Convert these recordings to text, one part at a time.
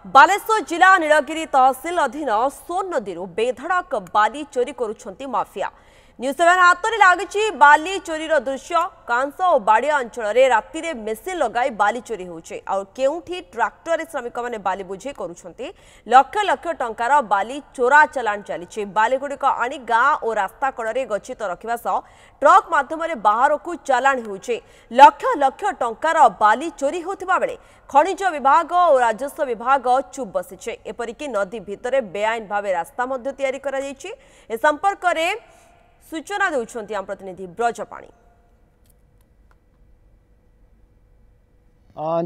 बालेश्वर जिला नीलगिरी तहसिल अधीन सोन नदी बेधड़क बाली चोरी करुछंती माफिया। न्यूज 7 हाथ में लगी बाली चोरीर दृश्य। कांस और बाड़िया अंचल में राति में मेसीन लगाई बाली चोरी होउछे और केउठी ट्रैक्टर श्रमिक मैंने बाली बुझे करुछंती। लक्ष लक्ष टंकार बाली चोरा चलाण चली। बाली गुड़िक आनी गाँ और रास्ता कड़े गच्छित रखा सह ट्रक माध्यम बाहर को चलाण होउछे। लक्ष लक्ष टंकार बाली चोरी होतिबा बेले खनिज विभाग और राजस्व विभाग चुप बसिछे। एपरिक नदी भितर बेआईन भाव रास्ता मध्य तैयारी करा जायछि। ए संपर्क में सूचना देउछंती आम प्रतिनिधि ब्रजपाणी।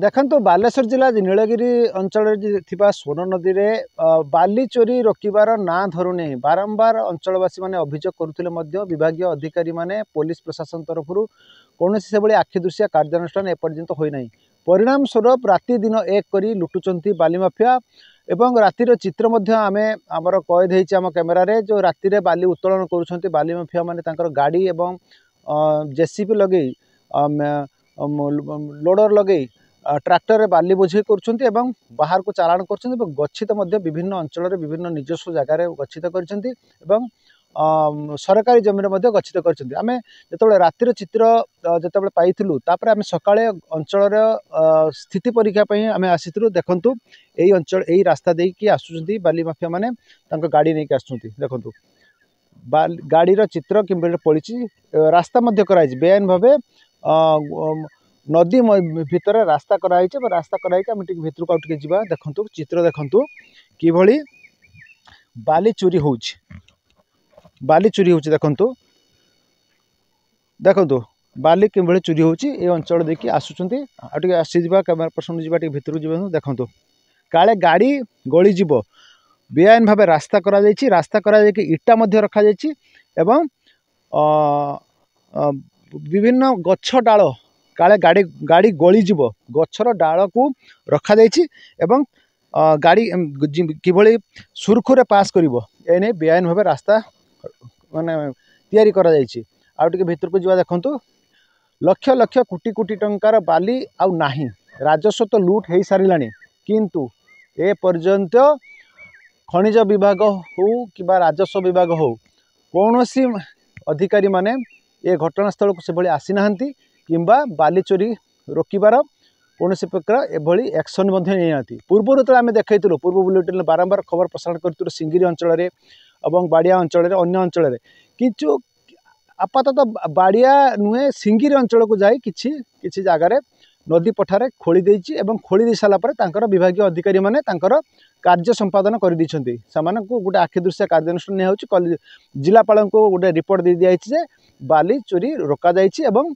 देखंतु बालेश्वर जिला नीलगिरी अंचल सोन नदी में बाली चोरी रोकबार ना धरुनी बारंबार अंचलवासी माने अभियोग करुथिले मध्य विभागीय अधिकारी माने पुलिस प्रशासन तरफ कौन से भाई आखिदृशिया कार्यानुष्ठान एपर्यंत होई नाही। परिणाम स्वरूप राति दिन एक करी लुटुचंती बाली माफिया एवं रातिर चित्र मध्य आमे आमर कैद होईछि आम कैमेरा रे। जो राति रे बाली उत्तोलन करुछंती बाली माफिया माने तांकर गाड़ी एवं जेसीबी लगे लोडर लगे ट्रैक्टर रे बाली बोझे करुछंती एवं बाहर को चालाण करछंती एवं गच्छित मध्य विभिन्न अंचल रे विभिन्न निजस्व जगार गच्छित करछंती एवं सरकारी जमीन मध्य गच्छित करछंती। आमे जेतेबेले रातिर चित्र जेतेबेले पाइथिलु तापर आमे सकाळे अंचल स्थिति परीक्षा पई आमे आसीथिलु। देखंतु एई अंचल एई रास्ता देई कि आसुचंती बाली माफिया माने तांको गाड़ी नै कि आसुचंती। देखंतु गाड़ी रो चित्र किबेले पड़िछि रास्ता मध्य कराइछि बेआईन भाबे नदी भितर रास्ता कराई रास्ता कराई आम भितर को आउट जीवा। देखंतु चित्र देखंतु किभली बाली चोरी होउछि बाली चोरी होउछि। देखंतु देखंतु बाली किभली चोरी होउछि ए अंचल देखि आसुचंती आटे आसी जीवा कैमरा पर्सन जीवा भितर जीवा। देखंतु काले गाड़ी गली जीव बेआईन भाबे रास्ता करा जायछि रास्ता करा जायकि इटा मध्य रखा जायछि एवं विभिन्न गच्छ डाल काले गाड़ी गाड़ी गली जीव गच्छर डाल को रखा जायछि एवं गाड़ी किभली सुरखुरे पास करिवो एने बेआईन भाबे रास्ता माने तैयारी करा जायछि। आ टिके भितर को जीवा। देखंतु लक्ष लक्ष कोटी कोटी टंकार बाली आउ नाही राजस्व तो लूट हो सारानी किंतु ए पर्यंत खनिज विभाग हो कि राजस्व विभाग हो कौन सी अधिकारी माने ए घटनास्थल को से भली आसी नाहंती किंबा बाली चोरी रोकबार कौन से प्रकार एभली एक्शन नहीं। पूर्व तो आम देखु पूर्व बुलेटिन बारंबार खबर प्रसारण कर सिंगिरी अंचल एवं बाड़िया अंचल अन्य अंचल किंतु आपाततः बाड़िया नुहे सिंगिरी अंचल को जाई किछि जगार नदी पठारे खोली देइछि एवं खोली दे साला परे तांकर विभागीय अधिकारी माने तांकर कार्य संपादन कर दैछन्ती। समानक गोटे आखिदृश्य कार्यानुष्ठान निया होछि जिलापाल को गोटे रिपोर्ट दे दिया जे बाली चोरी रोका जाइछि एवं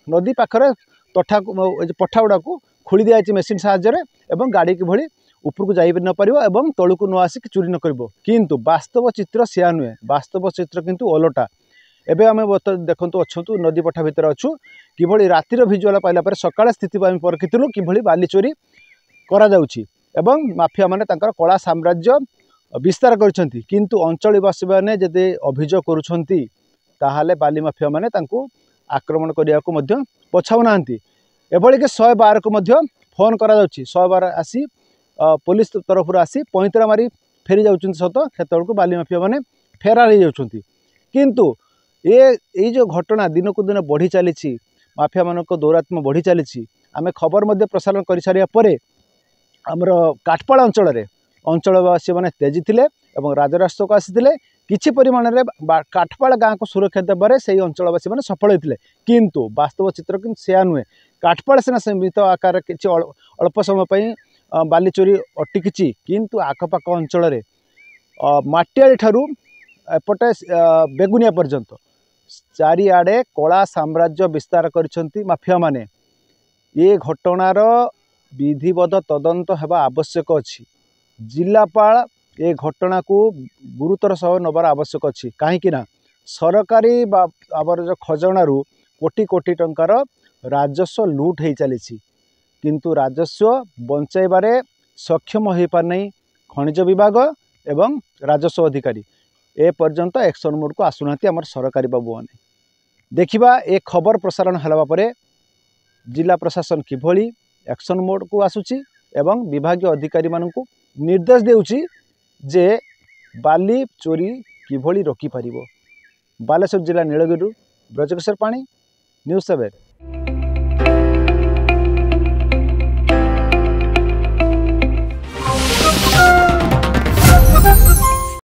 नदी पाखरे तठा पठा गुड़ा को खोली दिया मेसीन साहाय्य एवं गाड़ी की भली ऊपर को जाई न पारिबो एवं तळु को न आसिक चोरी न करिवो किंतु वास्तव चित्र सेया नुहे। वास्तव चित्र किंतु ओलटा। एबे आमे देखंतु अछंतु नदी पठा भितर अछु किभली रातिर भिजुआल पाइला पर सकाळे स्थिति आमे परखितलु किभली बाली चोरी करा जाउछि एवं माफिया माने तांकर कला साम्राज्य विस्तार करछंती किंतु अंचलवासी माने जदि अभियोग करूछंती ताहाले बाली माफिया माने तांको आक्रमण करिया को मध्य पछाउ नाहंती। एभली के 112 को मध्य फोन करा जाउछि 112 आसी पुलिस तरफ आसी पैंतरा मारी फेरी जाउछंती सत खेतल को बाली माफिया माने फेरार हो जाउछंती किंतु ये जो घटना दिन को दिन बढ़ी चली माफिया मान दौरात्म्य बढ़ी चली आम खबर मध्य प्रसारण कर सारिया परे आमर काठपाड़ अंचलवासी मैंने तेजी थे और राजरास्ता को आसी किछि परिमाण रे काठपाड़ गाँव को सुरक्षा देबारे से अंचलवासी मैंने सफल होते किंतु वास्तव चित्र कि सेया नुहे। काठपाड़ सिना सीमित आकार किछि अल्प समय पर बाली चोरी अटकी किंतु आखपाख अंचल माटियाली ठारू एपटे बेगुनिया पर्यंत चारिआडे कला साम्राज्य विस्तार करिसेंती माफिया माने। ये घटनार विधिवत तदंत हेबा आवश्यक अछि। जिलापाल ये घटना को गुरुतर सह नबार आवश्यक अछि कहीं ना सरकारी आवर जो खजनारू कोटी कोटी टंकार राजस्व लूट हो चली किंतु राजस्व बंचाइबारे सक्षम हो पार नहीं खनिज विभाग एवं राजस्व अधिकारी ए पर्यंत एक्शन मोड को आसुना आमर सरकारी बाबू मैंने। देखिबा ए खबर प्रसारण हलवा परे जिला प्रशासन किभली एक्शन मोड को आसुची एवं विभागीय अधिकारी मानकु निर्देश देउची जे बाली चोरी किभली रोकी पारिबो। बालेश्वर जिला नीलगिरी ब्रजकिशोर पाणी, न्यूज़ 7।